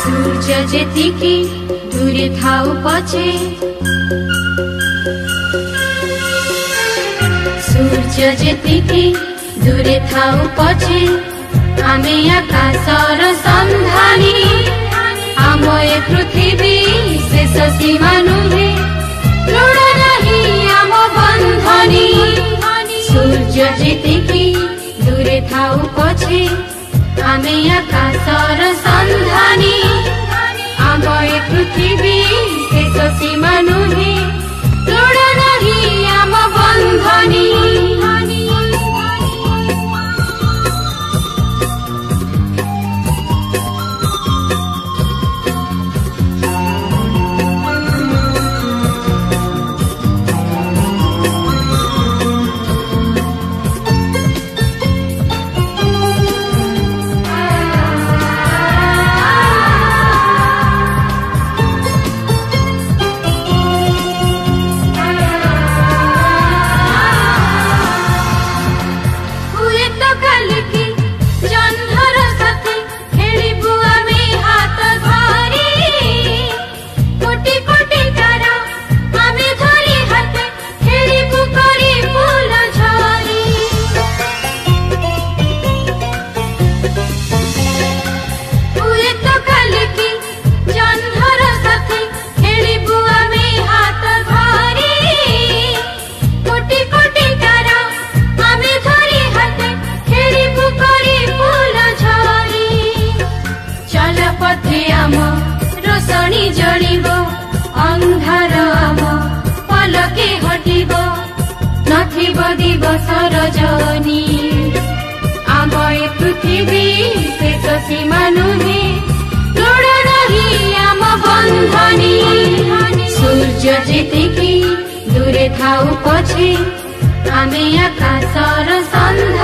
सूर्य जेतिकी दूरे थाउ पछे सूर्य जेतिकी दूरे थाउ पछे आमे आकाशर सन्धानी आम ए पृथ्वी शेष सीमा नुहे ऋण नहीं आम बंधनी सूर्य जेतिकी दूरे थाउ पछे आमे आकाशर सन्धानी आम ए पृथ्वी शेष सीमा नुहे ऋण नहीं आम बंधनी रोशनी जलिबो अंधार आम पलके हटिबो नथिबो दिवस रजनी आम ए पृथ्वी शेष सीमा नुहे ऋण नहीं आम बंधनी सूर्य जेतिकी दूरे थाउ पछे आमे आकाशर सन्धानी